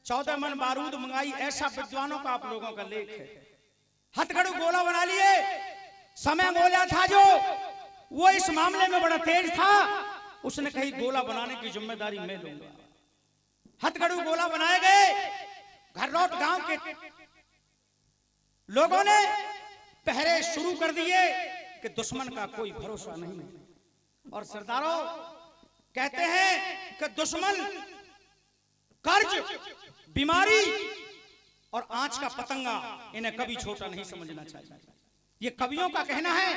14 मन बारूद मंगाई, ऐसा विद्वानों का आप लोगों का लेख है। हथकड़ू गोला बना लिए। समय गोला था जो वो इस मामले में बड़ा तेज था, उसने कही गोला बनाने की जिम्मेदारी मैं लूंगा। हथकड़ू गोला बनाए गए। घरौट गांव के लोगों ने पहरे शुरू कर दिए कि दुश्मन का कोई भरोसा नहीं है। और सरदारों कहते हैं कि दुश्मन कर्ज, बीमारी और आंच का पतंगा इन्हें कभी छोटा नहीं समझना चाहिए। ये कवियों का कहना है।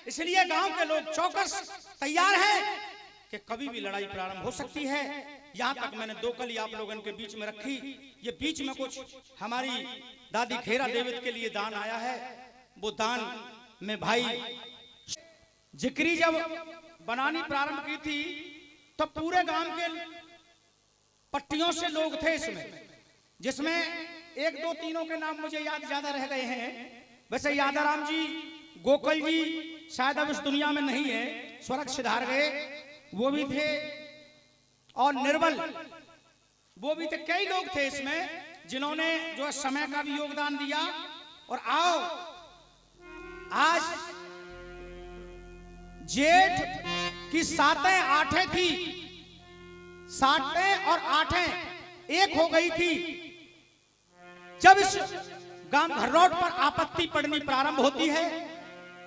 इसलिए गांव के लोग चौकस तैयार हैं कि कभी भी लड़ाई प्रारंभ हो सकती है। यहां तक मैंने 2 कली आप लोगों के बीच में रखी। ये बीच में कुछ हमारी दादी खेरा देवित के लिए दान आया है। वो दान में भाई जिक्री जब बनानी प्रारंभ की थी तो पूरे गांव के पट्टियों से लोग थे इसमें, जिसमें 1, 2, 3 के नाम मुझे याद ज्यादा रह गए हैं। वैसे यादाराम जी, गोकल जी शायद अब इस दुनिया में नहीं है, स्वर्ग सिधार गए, वो भी थे। और निर्बल वो भी थे। कई लोग थे इसमें जिन्होंने जो समय का भी योगदान दिया। और आओ आज जेठ की 7 8 थी, 7 और 8 एक हो गई थी जब इस गांव घरौट पर आपत्ति पड़नी प्रारंभ होती है।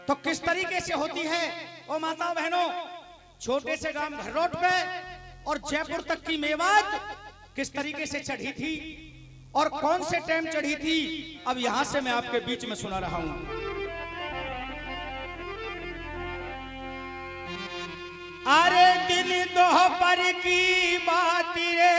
तो किस तरीके से होती है ओ माता बहनों, छोटे से गांव घरौट पे और जयपुर तक की मेवात किस तरीके से चढ़ी थी और कौन से टाइम चढ़ी थी, अब यहां से मैं आपके बीच में सुना रहा हूं। अरे दिन दोपहर की बात रे,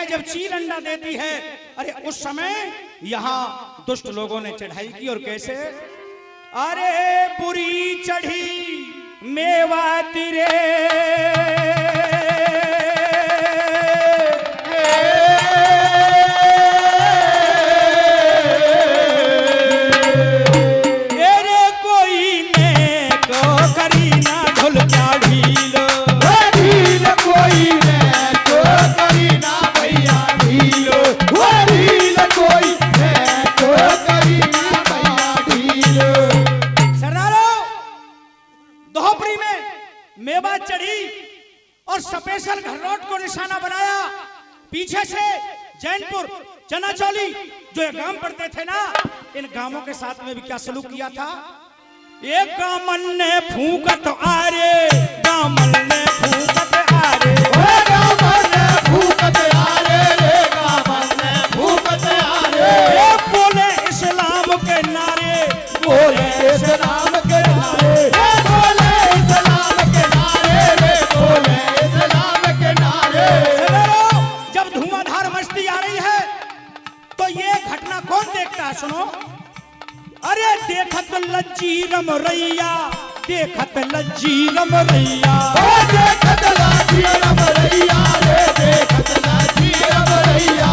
जब चील अंडा देती है। अरे उस समय यहां दुष्ट लोगों ने चढ़ाई की। और कैसे? अरे बुरी चढ़ी मेवात रे, कोई ने को करी ना ढोल क्या ढील, कोई ने को करी ना मेवा चढ़ी और स्पेशल घरौट को निशाना बनाया। पीछे से जैनपुर, चनाचौली जो ये गांव पड़ते थे ना, इन गांवों के साथ में भी क्या सलूक किया था। एक गामन ने फूकत आरे, गामन ने फूकत आरे, गामन ने फूकत आरे, गामन ने फूकत आरे, बोले इस्लाम के नारे, बोले इस्लाम के नारे, जब धुआंधार मस्ती आ रही है तो ये घटना कौन देखता है? सुनो। अरे देखत लज्जी रम रैया, देखत लज्जी रम रैया, देखत लज्जी रम रैया, देखत लज्जी रम रैया,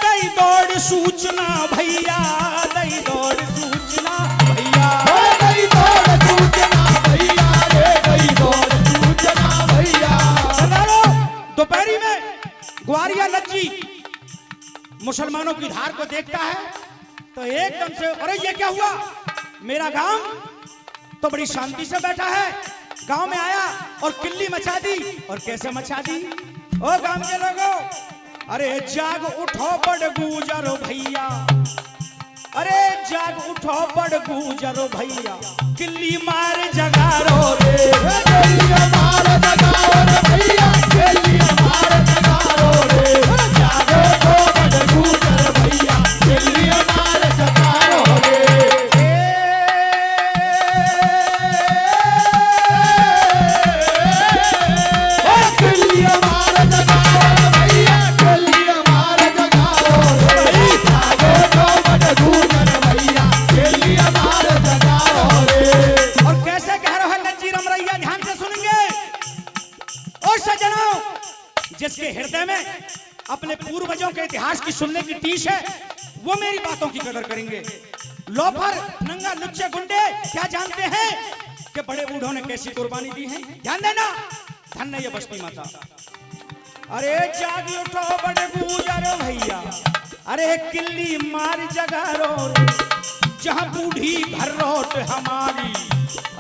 दई दौड़ सूचना भैया, दई दौड़ सूचना भैया, दई दौड़ सूचना भैया, दई दौड़ सूचना भैया। दोपहरी में ग्वारिया लज्जी मुसलमानों की धार को देखता है तो एकदम से, अरे ये क्या हुआ? मेरा गांव तो बड़ी शांति से बैठा है, गांव में आया और किल्ली मचा दी। और कैसे मचा दी? ओ गांव के लोगों, अरे जाग उठो बड़ गुजरो भैया, अरे जाग उठो बड़ गुजरो भैया, किल्ली मार जगारो रे, किल्ली मार जगारो रे भैया, किल्ली मार जगारो रे, जाग उठो बड़ गुजरो भैया, किल्ली मार जगारो रे। किल्ली मार जगारो भैया, ओ सज्जनों, जिसके हृदय में अपने पूर्वजों के इतिहास की सुनने की टीस है, वो मेरी बातों की कदर करेंगे। लोफर, नंगा, लुच्चे, गुंडे क्या जानते हैं कि बड़े बूढ़ों ने कैसी कुर्बानी दी है? ध्यान देना, धन्य ये बस्ती माता। अरे जागी उठो बड़े गुजर भैया, अरे किल्ली मार जगारो, जहां बूढ़ी घर रोट हमारी,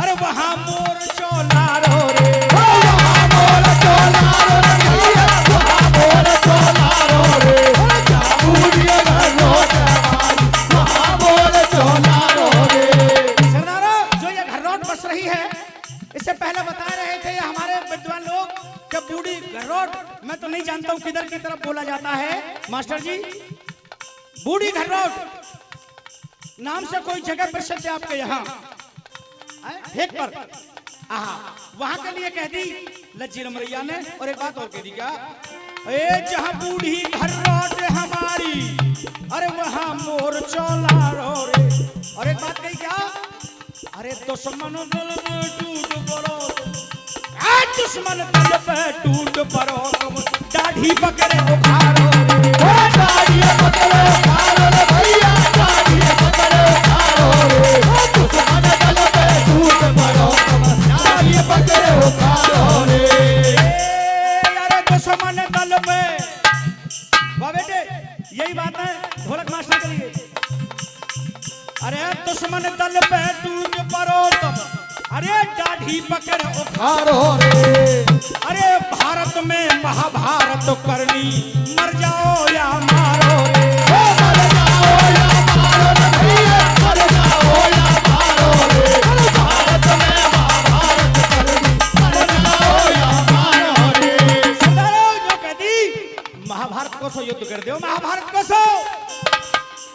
अरे वहां मोर चोलारो रे, वहां मोर चोलारो रे भैया, वहां मोर चोलारो रे, जहां बूढ़ी घर रोट हमारी, वहां मोर चोलारो रे। सरदारों, जो ये घर रोट बस रही है, इससे पहले बता रहे थे हमारे विद्वान लोग कि बूढ़ी घर रोट, मैं तो नहीं जानता हूं किधर की तरफ बोला जाता है मास्टर जी। बूढ़ी घर रोट नाम से कोई जगह प्रसिद्ध है आपके यहाँ हेक पर, वहां के लिए कह दी लज्जी रमरैया ने। और एक बात और कह दी क्या, ए जहां बूढ़ी घर रोट हमारी, अरे वहां मोर चोला रो रे। और एक बात कही क्या, अरे दुश्मन दल पे टूट पड़ो, दुश्मन दल पे टूट पड़ो, दाढ़ी पकड़े उखाड़ो रे, दाढ़ी पकड़े उखाड़ो रे भैया, दाढ़ी पकड़े उखाड़ो रे, दुश्मन दल पे टूट पड़ो, दाढ़ी पकड़े उखाड़ो रे। अरे दुश्मन दल पे, वाह बेटे यही बात है ढोलक मास्टर के लिए। अरे दुश्मन दल पे टूट पड़ो तुम, अरे दाढ़ी पकड़ उखाड़ो रे। अरे भारत में महाभारत करनी, मर जाओ या मारो रे, मर जाओ या मारो रे भैया, मर जाओ या मारो रे, भारत में महाभारत करनी, मर जाओ या मारो रे। सरदारों, जो कहती महाभारत को सो युद्ध कर दो, महाभारत को सो।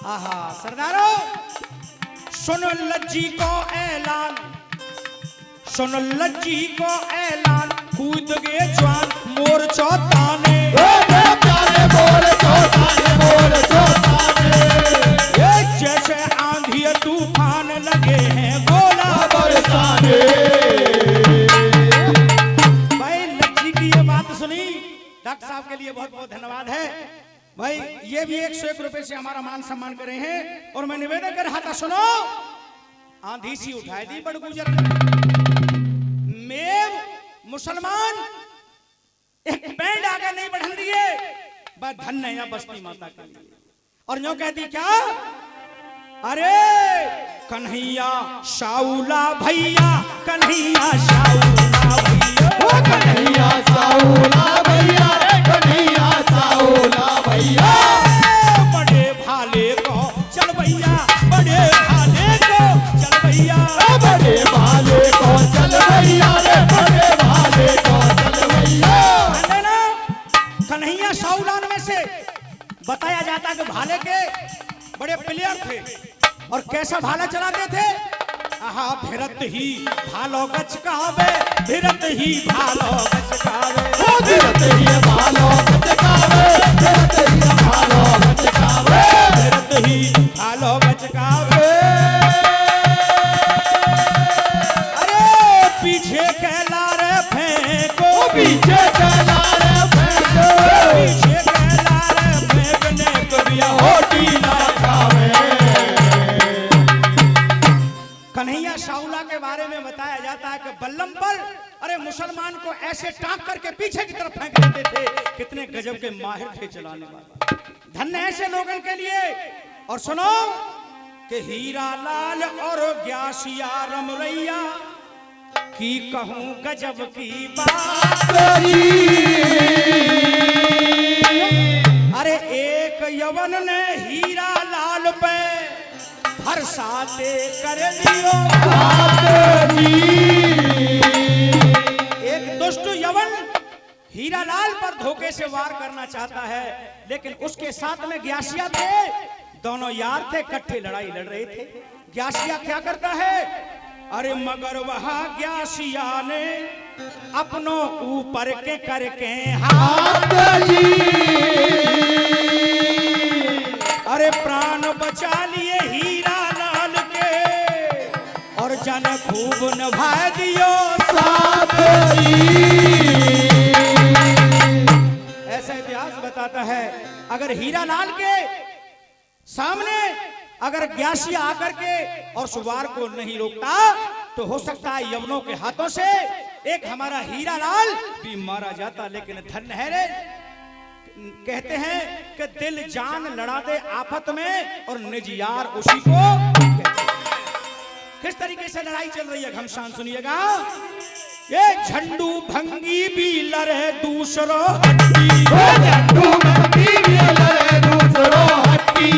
आहा सरदारों, सुनो लज्जी को ऐलान, सुनो लज्जी को ऐलान, कूद गए जवान मोर चौताने, मोर चौताने, मोर चौताने, जैसे आंधी तूफान लगे हैं गोला बरसाने। भाई लज्जी की ये बात सुनी, डॉक्टर साहब के लिए बहुत बहुत धन्यवाद है भाई। ये भी 101 रुपए से हमारा मान सम्मान करे हैं। और मैं निवेदन कर रहा था, सुनो आंधी सी उठाई दी बड़ गुजर में, मुसलमान एक बैंड आगे नहीं बढ़न दिए, बस धन्य या बस्ती माता के लिए। और न्यों कहती क्या, अरे कन्हैया शाऊला भैया, कन्हैया शाऊला भैया, कन्हैया शाऊला भैया, कन्हैया शाऊला भैया, बड़े भाले को चल भैया, बड़े भाले को चल भैया, बड़े भाले को चल भैया, बड़े भाले को चल भैया। कन्हैया शाऊलान में से बताया जाता कि भाले के बड़े प्लेयर थे और कैसा भाला चलाते थे। आहा भिरत ही भालो गचकावे, भिरत ही भालो गचकावे, भिरत ही भालो गचकावे, भिरत ही भालो गचकावे, भिरत ही भालो गचकावे। अरे पीछे कैलारे फेंको, पीछे कैलारे फेंको, पीछे कैलारे फेंकने करिया होटी ना खावे। कन्हैया शाऊला के बारे में बताया जाता है कि बल्लम पर अरे मुसलमान को ऐसे टांक करके पीछे की तरफ फेंक देते थे। कितने गजब के माहिर थे चलाने वाले, धन्य ऐसे लोगों के लिए। और सुनो कि हीरा लाल और ग्यासिया रमरैया की कहूं गजब की बात, अरे एक यवन ने हीरा लाल पे हर्षाते कर दियो। एक दुष्ट यवन हीरालाल पर धोखे से वार करना चाहता है, लेकिन उसके साथ में ग्यासिया थे, दोनों यार थे, इकट्ठे लड़ाई लड़ रहे थे। ग्यासिया क्या करता है, अरे मगर वहां ग्यासिया ने अपनों ऊपर के करके हाथ, अरे प्राण बचा लिए हीरा लाल के, और जन खूब निभा दियो साथ। अगर हीरालाल के सामने अगर ग्यासिया आकर के और सुवार को नहीं रोकता तो हो सकता है यवनों के हाथों से एक हमारा हीरालाल भी मारा जाता। लेकिन धन्य है रे, कहते हैं कि दिल जान लड़ा दे आफत में और निज यार उसी को कहते हैं। किस तरीके से लड़ाई चल रही है घमसान सुनिएगा। ये झंडू भंगी भी लड़े दूसरो हट्टी, झंडू भंगी भी लड़े दूसरो हट्टी,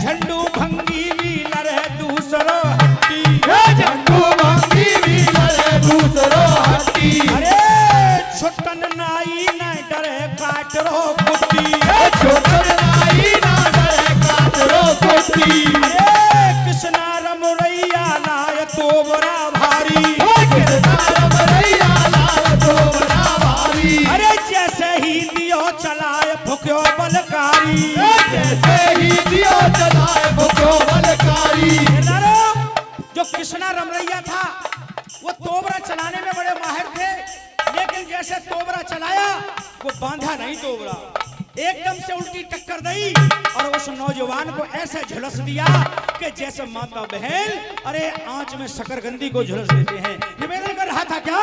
झंडू भंगी भी लड़े दूसरो हट्टी, झंडू भंगी भी लड़े दूसरो हट्टी। अरे छुट्टन नाई न डरे काट रो कुट्टी, छुट्टन नाई न डरे काट रो कुट्टी। अरे कृष्णा रमरैया लाय तो बड़ा भारी, कृष्णा रमरैया लाय तो बड़ा भारी। अरे जैसे ही दियो चलाए भुक्यो बलकारी, जैसे ही दियो चलाए भुक्यो बलकारी। जो कृष्णा रमरैया था वो तोबरा चलाने में बड़े माहिर थे, लेकिन जैसे तोबरा चलाया वो बांधा नहीं तोबरा, एकदम से उल्टी टक्कर दी और उस नौजवान को ऐसे झुलस दिया कि जैसे माता बहन अरे आंच में शकरकंदी को झुलस देते हैं। निवेदन कर रहा था क्या?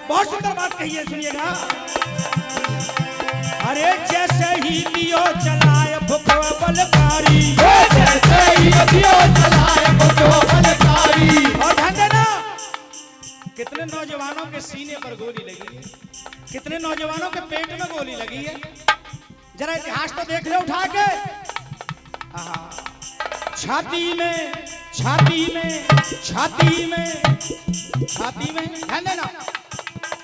बहुत सुंदर बात कही है, सुनिएगा। अरे जैसे ही लियो चलाए भुक्यो बलकारी, जैसे ही लियो चलाए भुक्यो बलकारी। और ध्यान देना, कितने नौजवानों के सीने पर गोली लगी है, कितने नौजवानों के पेट में गोली लगी है, जरा इतिहास तो देख ले उठा के। छाती में छाती में छाती में छाती में ध्यान देना,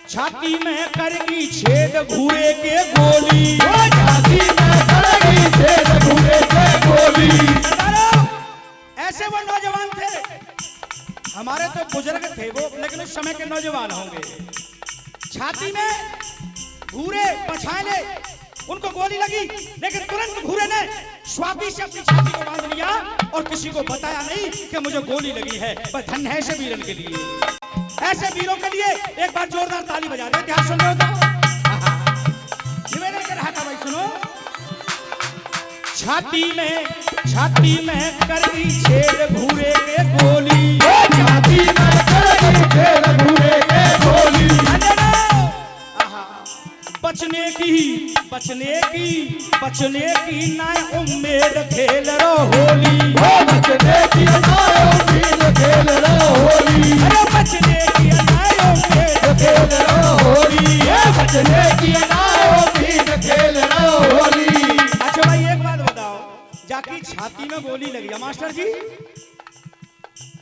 छाती में करगी छेद घूरे के गोली, छाती में करगी छेद घूरे के गोली। ऐसे वो नौजवान थे, हमारे तो बुजुर्ग थे वो, लेकिन उस समय के नौजवान होंगे। छाती में घूरे पछाने, उनको गोली लगी, लेकिन तुरंत घूरे ने स्वापी से अपनी छाती को बांध लिया और किसी को बताया नहीं कि मुझे गोली लगी है। पर धन्य है ऐसे वीरन के लिए, ऐसे वीरों के लिए एक बार जोरदार ताली बजा दे। ध्यान सुन रहे हो तो निवेदन कर रहा था भाई, सुनो। छाती में करगी छेद घूरे के गोली, छाती में करगी छेद घूरे के गोली। बचने की ना उम्मीद खेल रो होली, बचने की ना उम्मीद खेल रो होली, अरे बचने की ना उम्मीद खेल रो होली, बचने की ना उम्मीद खेल रो होली। अच्छा भाई एक बात बताओ, जाकी छाती में गोली लगी है मास्टर जी,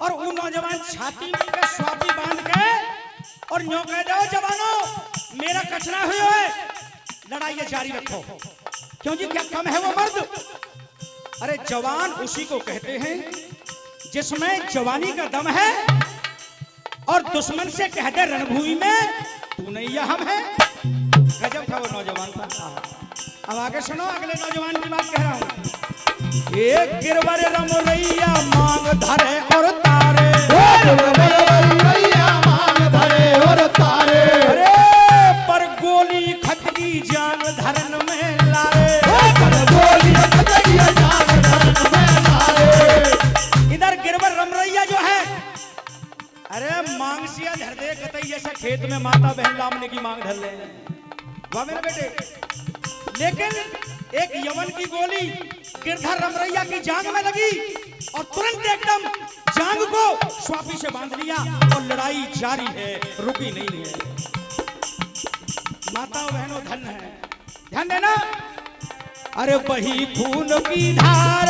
और वो नौजवान छाती में स्वापी बांध के और न्यों कह दो जवानों मेरा कचरा हुआ है, लड़ाई जारी रखो। क्यों जी, क्या कम है वो मर्द? अरे जवान उसी को कहते हैं जिसमें जवानी का दम है और दुश्मन से कह दे रणभूमि में तू नहीं या हम है। गजब का वो नौजवान था। अब आगे सुनो, अगले नौजवान की बात कह रहा हूं। एक गिरवर रमरैया मांग धरे और तारे, मांग धरे और तारे, अरे पर गोली खतगी जान धरन में लाए, पर गोली खतगी जान धरन में लाए। इधर गिरवर रमरैया जो है अरे मांग सिया धर दे कतई, जैसे खेत में माता बहन लामने की मांग धर ले। वाह मेरे बेटे, लेकिन एक यवन की गोली गिरधर रमरैया की जांग में लगी और तुरंत एकदम जांग को स्वापी से बांध लिया और लड़ाई जारी है, रुकी नहीं है। माताओं बहनों धन है, ध्यान देना। अरे बही खून की धार,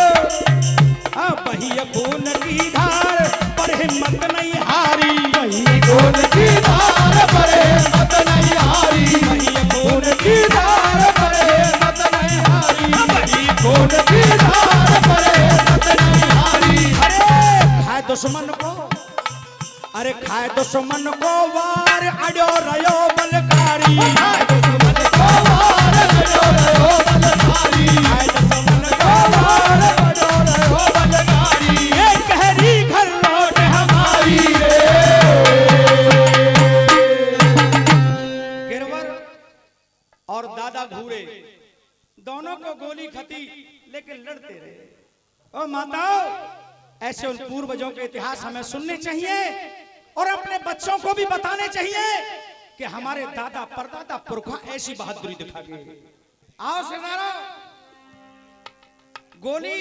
बही खून की धार पर हिम्मत नहीं हारी, बही खून की धार पर हिम्मत नहीं हारी, बही खून की धार पर हिम्मत नहीं हारी, बही खून की धार पर हिम्मत नहीं हारी। अरे खाए दुश्मन को, अरे खाए दुश्मन को वार अड्यो रयो बलकारी, खाए दुश्मन को वार अड्यो रयो बलकारी, खाए दुश्मन को वार अड्यो रयो बलकारी, ये कहरी घर लौट हमारी रे। गिरवर और दादा घूरे दोनों को गोली खती लेकिन लड़ते रहे। ओ माताओं, ऐसे उन पूर्वजों के इतिहास हमें सुनने चाहिए और अपने बच्चों को भी बताने चाहिए कि हमारे दादा परदादा पुरखा ऐसी बहादुरी दिखा गए। आओ सरदारों, गोली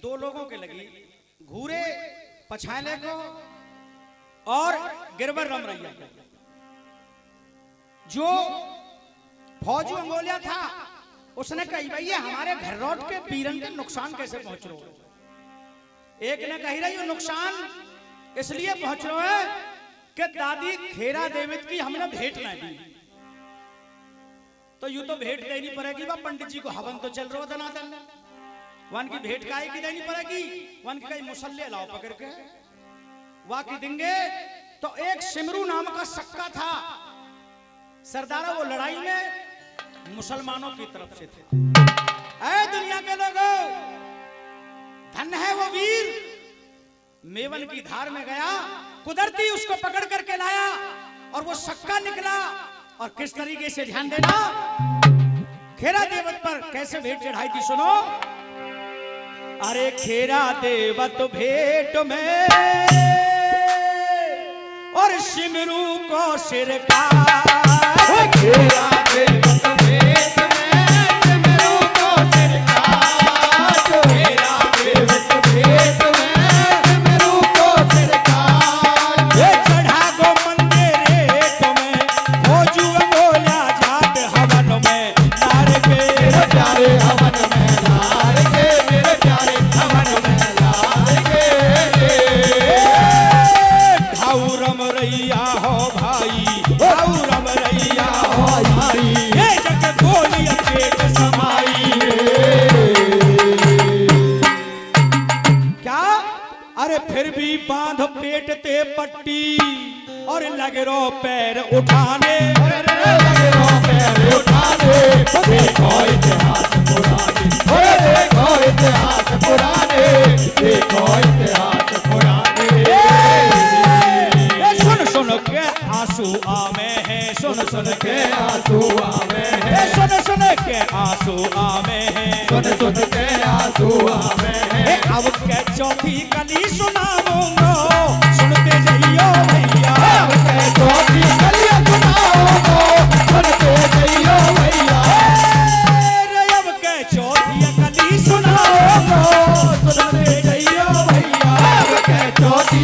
दो लोगों के लगी, घूरे पछाले को और गिरवर रमरैया को। जो फौजी अंगोलिया था उसने कही भैया हमारे घर लौट के पीरन के नुकसान कैसे पहुंच रहे हो। एक ने कही रही नुकसान इसलिए पहुंच रहे है कि दादी खेरा देवित की हमने भेंट ना दी, तो यूं तो भेंट देनी पड़ेगी। वह पंडित जी को हवन तो चल रहा दनादन, वन की भेंट काहे की देनी पड़ेगी। वन की कई मुसल्ले लाओ पकड़ के वाह की देंगे। तो एक सिमरू नाम का सक्का था सरदारा, वो लड़ाई में मुसलमानों की तरफ से थे। ऐ दुनिया के लोगों, धन है वो वीर, मेवन की धार में गया, कुदरती उसको पकड़ करके लाया और वो सक्का निकला। और किस तरीके से, ध्यान देना, खेरा देवत पर कैसे भेंट चढ़ाई थी सुनो। अरे खेरा देवत भेंट में और सिमरू को सिर का, खेरा देवत भेंट में सिमरू को सिर का, खेरा देवत भेंट में सिमरू को सिर का। ये चढ़ा गो मंदिर तुम्हें भोजू बोला जात हवन में नार के, मेरे प्यारे हवन में नार के, मेरे प्यारे हवन में नार के। ढाऊ रमरैया हो भाई, ढाऊ रमरैया हो भाई, ये जग गोली पेट समाई। क्या? अरे फिर भी बांध पेट ते पट्टी और लगे रो पैर उठाने, लगे रो पैर उठाने। देखो इतिहास पुराने, देखो इतिहास पुराने, देखो इतिहास पुराने। सुन सुन के आंसू आवे हैं, सुन सुन के आंसू आवे हैं, सुन सुन के आंसू आवे हैं, सुन सुन के आंसू आवे हैं। अब के चौथी कली सुनाऊंगा, सुनते जाइयो भैया। अब के चौथी कली सुनाऊंगा, सुनते जाइयो भैया। अब के चौथी कली सुनाऊंगा, सुनते जाइयो भैया। अब के चौथी